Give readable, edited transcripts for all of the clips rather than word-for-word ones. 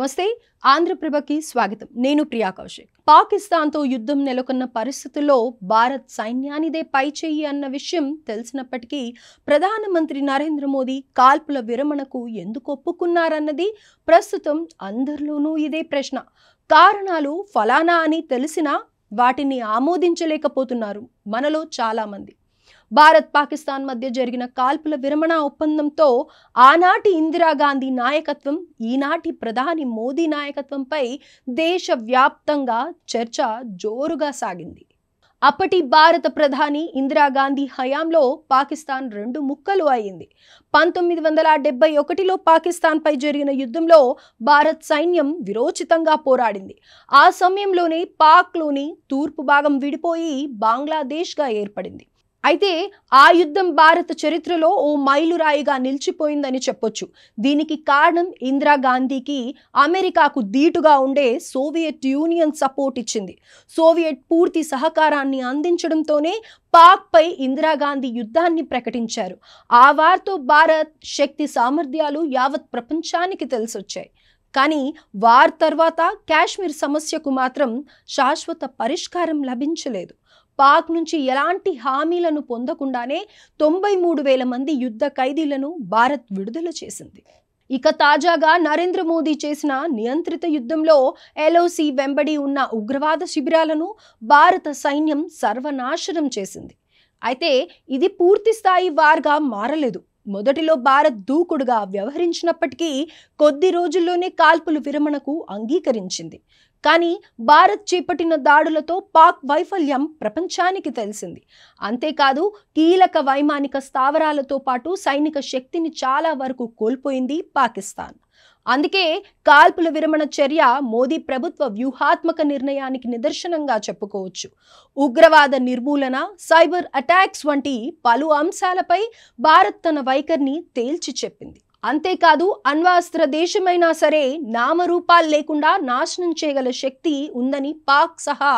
నమస్తే ఆంధ్రప్రభకి స్వాగతం నేను ప్రియా కౌశిక్ పాకిస్తాన్ తో యుద్ధం నెలకొన్న పరిస్థితుల్లో భారత్ సైన్యానిదే పైచేయి అన్న విషయం తెలిసినప్పటికీ ప్రధానమంత్రి నరేంద్ర మోదీ కాల్పుల విరమణకు ఎందుకు ఒప్పుకున్నారన్నది ప్రస్తుతం అందరిలోనూ ఇదే ప్రశ్న కారణాలు ఫలానా అని తెలిసినా వాటిని ఆమోదించలేకపోతున్నారు మనలో చాలా మంది భారత్ పాకిస్తాన్ మధ్య జరిగిన కాల్పుల విరమణ ఒప్పందంతో ఆనాటి ఇందిరాగాంధీ నాయకత్వం ఈనాటి ప్రధాని మోదీ నాయకత్వంపై దేశవ్యాప్తంగా చర్చ జోరుగా సాగింది. అప్పటి భారత ప్రధాని ఇందిరాగాంధీ హయాంలో పాకిస్తాన్ రెండు ముక్కలు అయింది. 1971లో పాకిస్తాన్పై జరిగిన యుద్ధంలో భారత్ సైన్యం విరోచితంగా పోరాడింది. ఆ సమయంలోనే పాక్లోని తూర్పు భాగం విడిపోయి బంగ్లాదేశ్గా ఏర్పడింది. అయితే ఆ యుద్ధం భారత చరిత్రలో ఓ మైలురాయిగా నిలిచిపోయిందని చెప్పొచ్చు. దీనికి కారణం ఇందిరాగాంధీకి అమెరికాకు దీటుగా ఉండే సోవియట్ యూనియన్ సపోర్ట్ ఇచ్చింది. సోవియట్ పూర్తి సహకారాన్ని అందించడంతోనే పాక్పై ఇందిరాగాంధీ యుద్ధాన్ని ప్రకటించారు. ఆ వార్తో భారత్ శక్తి సామర్థ్యాలు యావత్ ప్రపంచానికి తెలిసొచ్చాయి. కానీ వార్ తర్వాత కాశ్మీర్ సమస్యకు మాత్రం శాశ్వత పరిష్కారం లభించలేదు. పాక్ నుంచి ఎలాంటి హామీలను పొందకుండానే 93,000 మంది యుద్ధ ఖైదీలను భారత్ విడుదల చేసింది. ఇక తాజాగా నరేంద్ర మోదీ చేసిన నియంత్రిత యుద్ధంలో LOC వెంబడి ఉన్న ఉగ్రవాద శిబిరాలను భారత సైన్యం సర్వనాశనం చేసింది. అయితే ఇది పూర్తి స్థాయి వార్గా మారలేదు. మొదటిలో భారత్ దూకుడుగా వ్యవహరించినప్పటికీ కొద్ది రోజుల్లోనే కాల్పుల విరమణకు అంగీకరించింది. కానీ భారత్ చేపట్టిన దాడులతో పాక్ వైఫల్యం ప్రపంచానికి తెలిసింది. అంతేకాదు కీలక వైమానిక స్థావరాలతో పాటు సైనిక శక్తిని చాలా వరకు కోల్పోయింది పాకిస్తాన్. అందుకే కాల్పుల విరమణ చర్య మోదీ ప్రభుత్వ వ్యూహాత్మక నిర్ణయానికి నిదర్శనంగా చెప్పుకోవచ్చు. ఉగ్రవాద నిర్మూలన, సైబర్ అటాక్స్ వంటి పలు అంశాలపై భారత్ తన వైఖరిని తేల్చి చెప్పింది. అంతేకాదు అణ్వాస్త్ర దేశమైనా సరే నామరూపాలు లేకుండా నాశనం చేయగల శక్తి ఉందని పాక్ సహా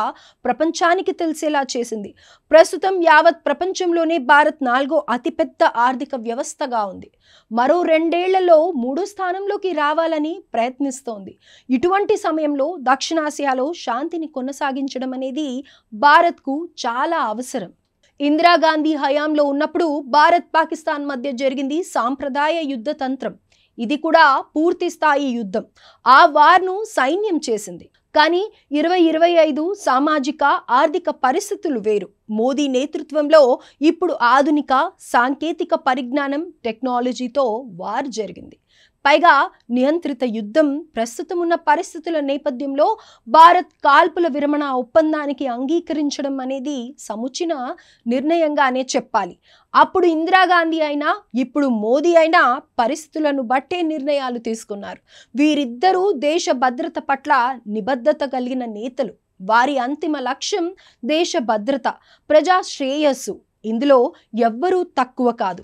ప్రపంచానికి తెలిసేలా చేసింది. ప్రస్తుతం యావత్ ప్రపంచంలోనే భారత్ 4వ అతిపెద్ద ఆర్థిక వ్యవస్థగా ఉంది. మరో 2 ఏళ్లలో 3వ స్థానంలోకి రావాలని ప్రయత్నిస్తోంది. ఇటువంటి సమయంలో దక్షిణాసియాలో శాంతిని కొనసాగించడం అనేది భారత్కు చాలా అవసరం. ఇందిరాగాంధీ హయాంలో ఉన్నప్పుడు భారత్ పాకిస్తాన్ మధ్య జరిగింది సాంప్రదాయ యుద్ధ తంత్రం. ఇది కూడా పూర్తి స్థాయి యుద్ధం. ఆ వార్ను సైన్యం చేసింది. కానీ 2025 సామాజిక ఆర్థిక పరిస్థితులు వేరు. మోదీ నేతృత్వంలో ఇప్పుడు ఆధునిక సాంకేతిక పరిజ్ఞానం టెక్నాలజీతో వార్ జరిగింది. పైగా నియంత్రిత యుద్ధం ప్రస్తుతం ఉన్న పరిస్థితుల నేపథ్యంలో భారత్ కాల్పుల విరమణ ఒప్పందానికి అంగీకరించడం అనేది సముచిత నిర్ణయంగానే చెప్పాలి. అప్పుడు ఇందిరాగాంధీ అయినా ఇప్పుడు మోదీ అయినా పరిస్థితులను బట్టే నిర్ణయాలు తీసుకున్నారు. వీరిద్దరూ దేశ భద్రత పట్ల నిబద్ధత కలిగిన నేతలు. వారి అంతిమ లక్ష్యం దేశ భద్రత, ప్రజా శ్రేయస్సు. ఇందులో ఎవ్వరూ తక్కువ కాదు.